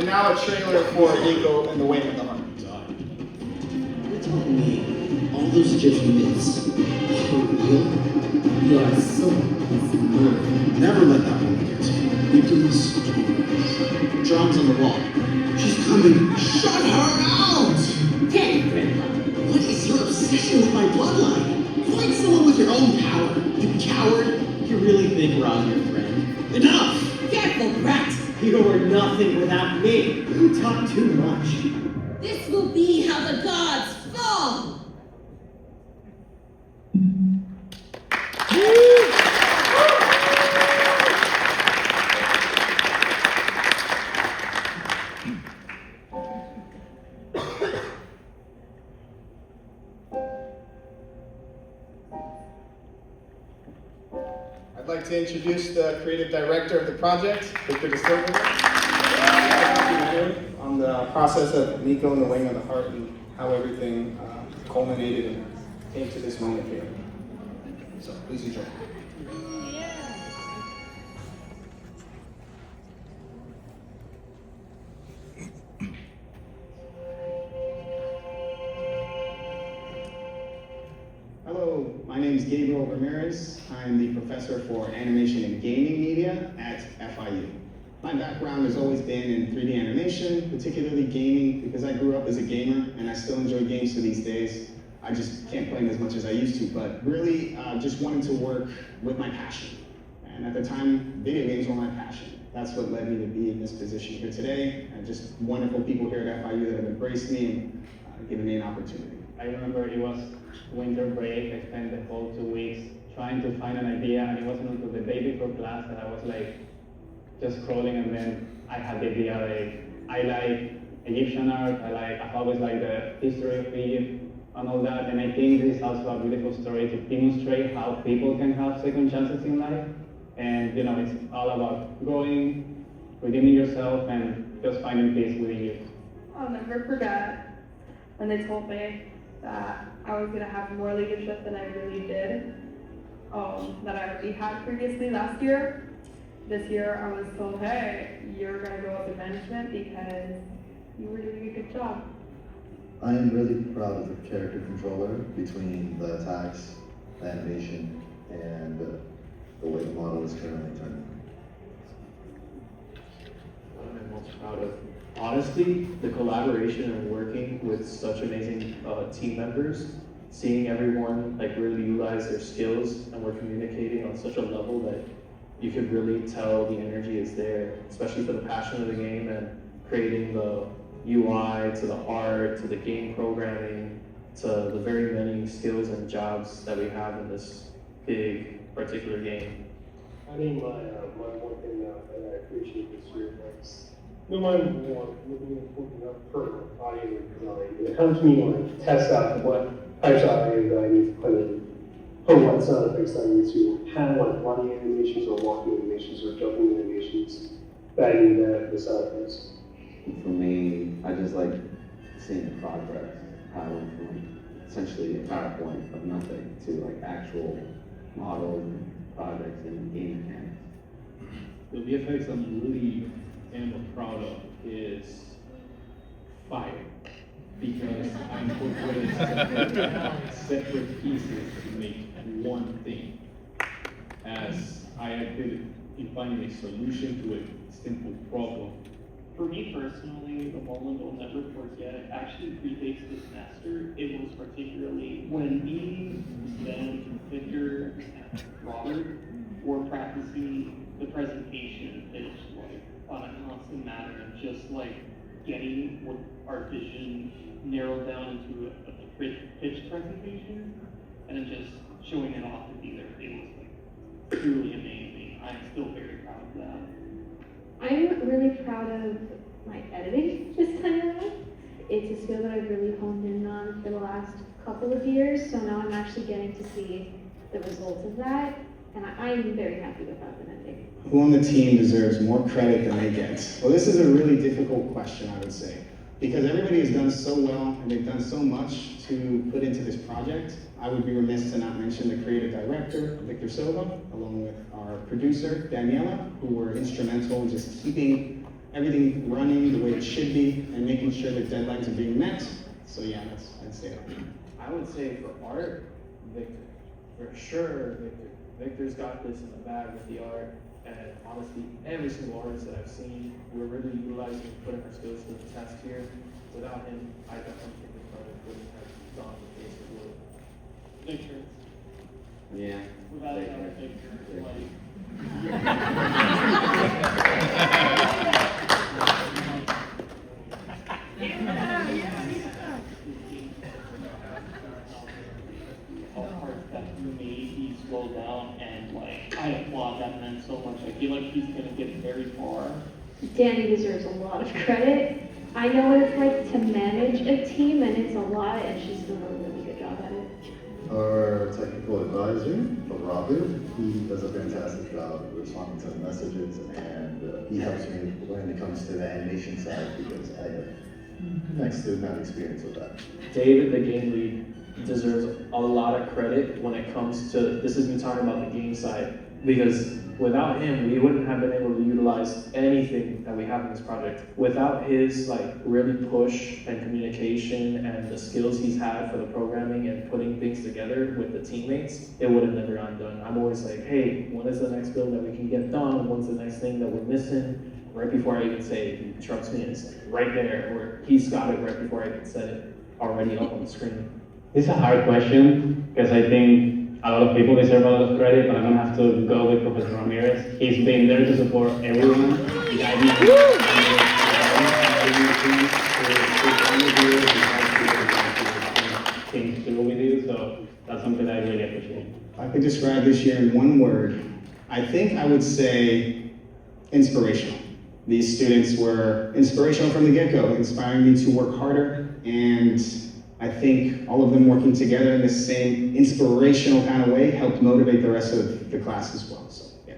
And now a trailer for Nico and the Wing of the Heart. You're telling me all those Egyptian myths are real? You are so smart. Never let that woman get to you. Nico's drums on the wall. She's coming. Shut her out! Hey, Grandpa. What is your obsession with my bloodline? Find someone with your own power, you coward. You really think Ron's your friend? Enough! Careful, Rat! You are nothing without me. You talk too much. This will be how the gods fall! I'd like to introduce the creative director of the project, Victor DeSilva, on the process of Nico and the Wing of the Heart and how everything culminated and came to this moment here. So please enjoy. Hello, my name is Gabriel Ramirez. I'm the professor for animation and gaming media at FIU. My background has always been in 3D animation, particularly gaming, because I grew up as a gamer and I still enjoy games to these days. I just can't play them as much as I used to, but really just wanted to work with my passion. And at the time, video games were my passion. That's what led me to be in this position here today. And just wonderful people here at FIU that have embraced me and given me an opportunity. I remember it was winter break. I spent the whole 2 weeks trying to find an idea, and it wasn't until the day before class that I was like just scrolling, and then I had the idea like I like Egyptian art. I've always liked the history of Egypt and all that, and I think this is also a beautiful story to demonstrate how people can have second chances in life. And you know, it's all about growing, redeeming yourself, and just finding peace within you. I'll never forget when they told me that I was gonna have more leadership than I really did, that I already had previously last year. This year I was told, hey, you're gonna go up in management because you were doing a good job. I am really proud of the character controller between the attacks, the animation, and the way the model is currently turning. What I'm most proud of, honestly, the collaboration and working with such amazing team members, seeing everyone like really utilize their skills, and we're communicating on such a level that you could really tell the energy is there, especially for the passion of the game and creating the UI to the art to the game programming to the very many skills and jobs that we have in this big particular game. I think my one thing that I appreciate this year is no matter what, looking up for audio design, it helps me like test out what types of audio that I need to put in, or what sound effects I need to have, like running animations or walking animations or jumping animations that I need the sound effects. For me, I just like seeing the progress, how I went from essentially a PowerPoint of nothing to like actual models and projects and game mechanics. The VFX I'm really am proud of is fire, because I incorporated separate pieces to make one thing, as I acted in finding a solution to a simple problem. For me personally, the moment I'll never forget actually predates the semester. It was particularly when me, Ben, Victor, and Robert were practicing the presentation pitch like on a constant matter of just like getting what our vision narrowed down into a pitch presentation and then just showing it off to dealers. It was like truly amazing. I'm still very proud of that. I'm really proud of my editing this time around. It's a skill that I've really honed in on for the last couple of years, so now I'm actually getting to see the results of that, and I'm very happy with how it's ending. Who on the team deserves more credit than they get? Well, this is a really difficult question, I would say, because everybody has done so well and they've done so much to put into this project. I would be remiss to not mention the creative director, Victor Silva, along with our producer, Daniela, who were instrumental in just keeping everything running the way it should be and making sure that deadlines are being met. So yeah, I'd say that. I would say for art, Victor. For sure, Victor. Victor's got this in the bag with the art, and honestly, every single artist that I've seen, we're really utilizing putting our skills to the test here. Without him, I definitely think this project wouldn't have gone the pace it would. Victor. Yeah. Without another Victor, like. All parts that he made, he slowed down, and like, I applaud that man so much. I feel like he's gonna get very far. Danny deserves a lot of credit. I know what it's like to manage a team, and it's a lot, and she's doing a really good job at it. Our technical advisor, Robert, he does a fantastic job responding to the messages, and he helps me when it comes to the animation side because I have next to none experience with that. David, the game lead, deserves a lot of credit when it comes to, this is me talking about the game side, because without him, we wouldn't have been able to utilize anything that we have in this project. Without his really push and communication and the skills he's had for the programming and putting things together with the teammates, it would have never gotten done. I'm always like, hey, when is the next build that we can get done? What's the next thing that we're missing? Right before I even say it, he interrupts me and it's right there, where he's got it right before I even said it, already up on the screen. This is a hard question, because I think a lot of people deserve a lot of credit, but I'm gonna have to go with Professor Ramirez. He's been there to support everyone. Things to do with you, so that's something I really appreciate. If I could describe this year in one word, I think I would say inspirational. These students were inspirational from the get-go, inspiring me to work harder, and I think all of them working together in this same inspirational kind of way helped motivate the rest of the class as well. So, yeah.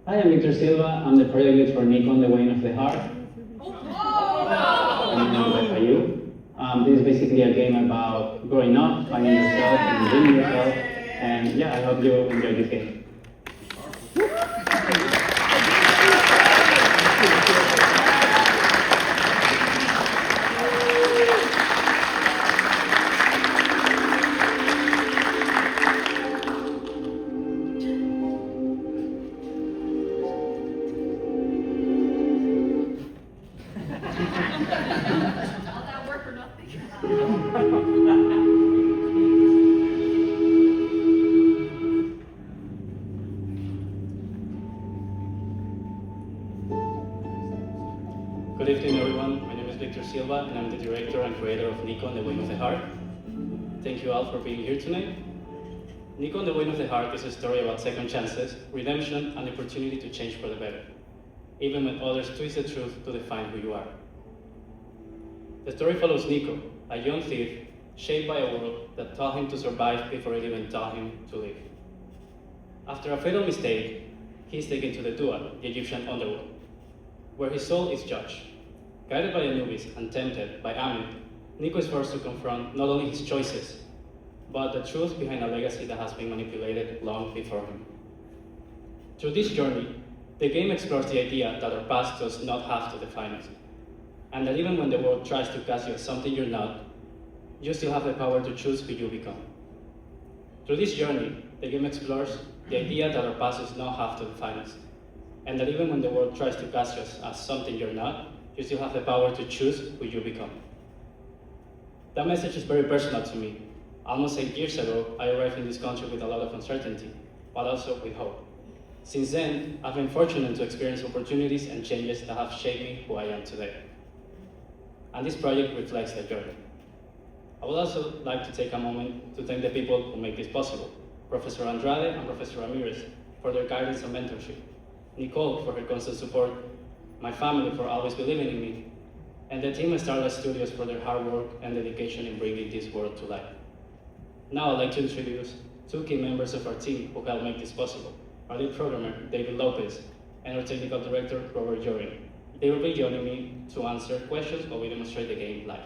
Hi, I'm Victor Silva. I'm the project lead for Nico on the Wayne of the Heart. I'm from FIU. This is basically a game about growing up, finding yourself, and being yourself. And yeah, I hope you enjoy this game. Good evening, everyone. My name is Victor Silva, and I'm the director and creator of Nico and the Wing of the Heart. Thank you all for being here tonight. Nico and the Wing of the Heart is a story about second chances, redemption, and the opportunity to change for the better, even when others twist the truth to define who you are. The story follows Nico, a young thief shaped by a world that taught him to survive before it even taught him to live. After a fatal mistake, he is taken to the Dua, the Egyptian underworld, where his soul is judged. Guided by Anubis and tempted by Amen, Nico is forced to confront not only his choices, but the truth behind a legacy that has been manipulated long before him. Through this journey, the game explores the idea that our past does not have to define us, and that even when the world tries to cast you as something you're not, you still have the power to choose who you become. Through this journey, the game explores the idea that our past does not have to define us, and that even when the world tries to cast you as something you're not, you still have the power to choose who you become. That message is very personal to me. Almost 8 years ago, I arrived in this country with a lot of uncertainty, but also with hope. Since then, I've been fortunate to experience opportunities and changes that have shaped me who I am today. And this project reflects that journey. I would also like to take a moment to thank the people who make this possible. Professor Andrade and Professor Ramirez for their guidance and mentorship. Nicole for her constant support, my family for always believing in me, and the team at Starlight Studios for their hard work and dedication in bringing this world to life. Now I'd like to introduce two key members of our team who helped make this possible. Our lead programmer, David Lopez, and our technical director, Robert Joring. They will be joining me to answer questions while we demonstrate the game live.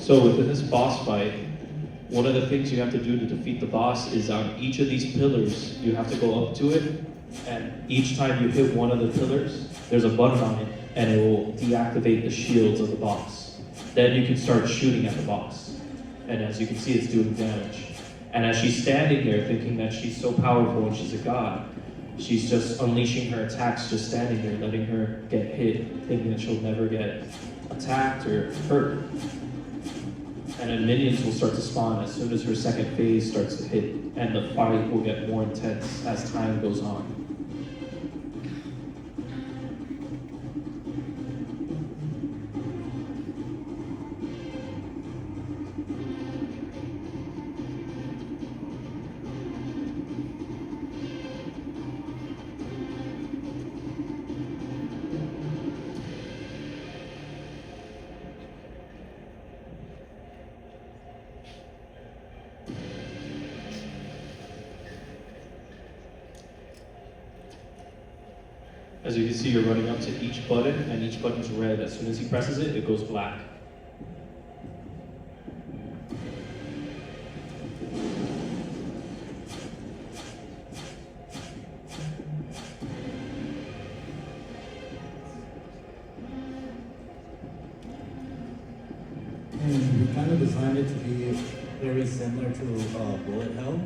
So within this boss fight, one of the things you have to do to defeat the boss is on each of these pillars, you have to go up to it, and each time you hit one of the pillars, there's a button on it, and it will deactivate the shields of the boss. Then you can start shooting at the boss. And as you can see, it's doing damage. And as she's standing there thinking that she's so powerful and she's a god, she's just unleashing her attacks, just standing there, letting her get hit, thinking that she'll never get attacked or hurt. And then minions will start to spawn as soon as her second phase starts to hit, and the fight will get more intense as time goes on. As you can see, you're running up to each button, and each button's red. As soon as he presses it, it goes black. And we kind of designed it to be very similar to bullet hell.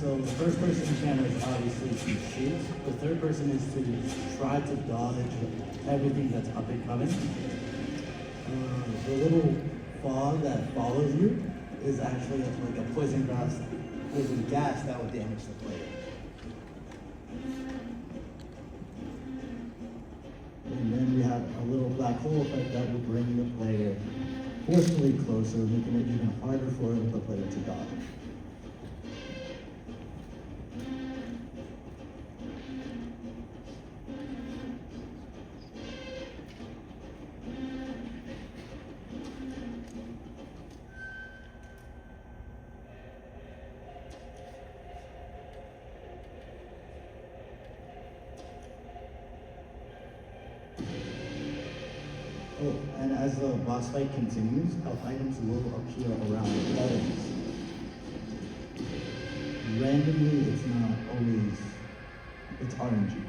So the first person channel is obviously to shoot. The third person is to try to dodge everything that's up and coming. The little fog that follows you is actually like a poison gas that would damage the player. And then we have a little black hole effect that will bring the player forcefully closer, making it even harder for the player to dodge. Oh, and as the boss fight continues, health items will appear around the enemies. Randomly, it's not always, it's RNG.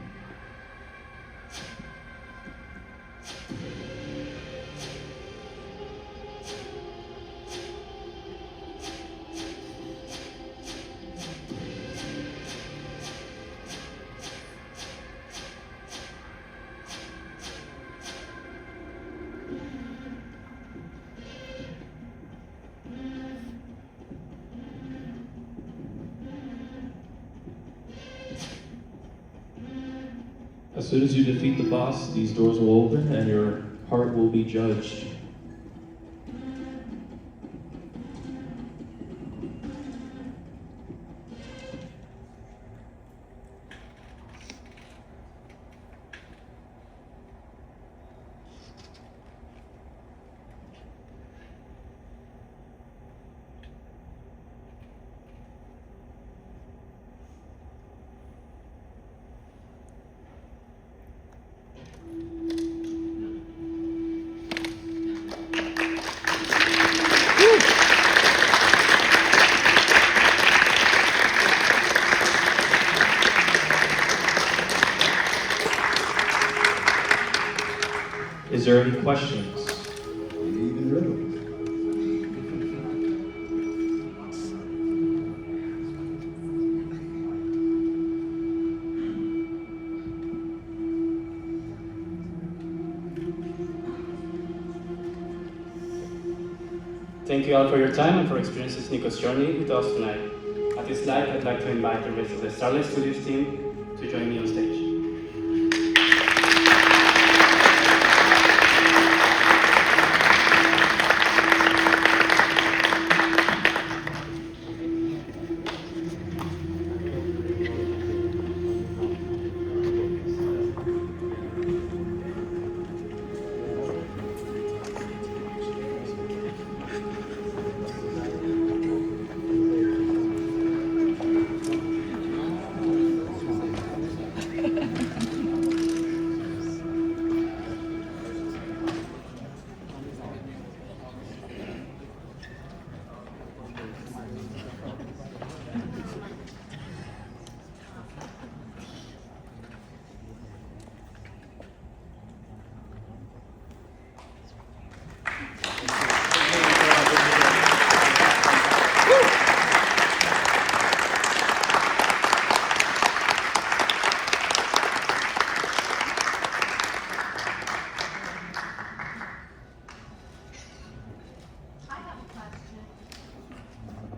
As soon as you defeat the boss, these doors will open and your heart will be judged. Is there any questions? Even riddles. Thank you all for your time and for experiencing Nico's journey with us tonight. At this live, I'd like to invite the rest of the Starlight Studios team to join me on stage.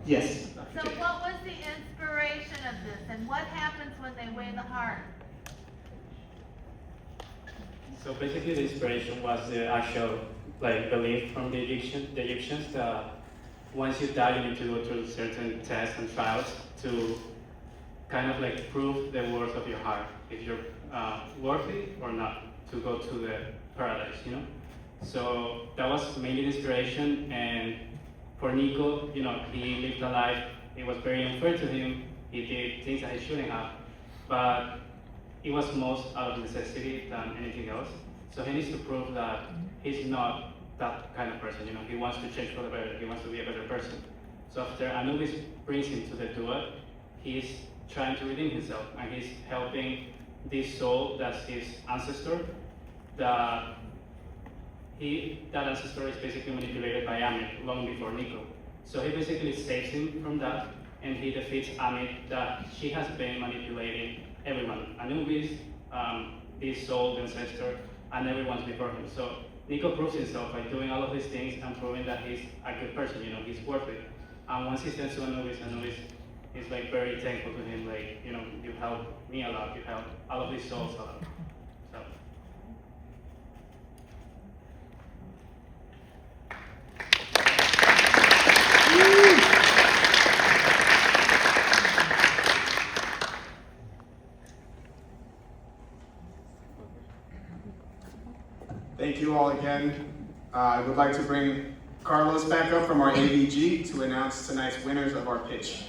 Yes. So what was the inspiration of this, and what happens when they weigh the heart? So basically the inspiration was the actual belief from the Egyptians that once you die you need to go through certain tests and trials to kind of prove the worth of your heart, if you're worthy or not to go to the paradise, you know? So that was mainly the inspiration, and for Nico, you know, he lived a life, it was very unfair to him, he did things that he shouldn't have, but it was most out of necessity than anything else. So he needs to prove that he's not that kind of person, you know, he wants to change for the better, he wants to be a better person. So after Anubis brings him to the duel, he's trying to redeem himself, and he's helping this soul that's his ancestor, that ancestor is basically manipulated by Amit long before Nico. So he basically saves him from that, and he defeats Amit, that she has been manipulating everyone, Anubis, this soul, the ancestor, and everyone before him. So Nico proves himself by doing all of these things and proving that he's a good person, you know, he's worth it. And once he sends to Anubis is very thankful to him, you know, you helped me a lot, you helped all of these souls a lot. So. Thank you all again. I would like to bring Carlos back up from our AVG to announce tonight's winners of our pitch.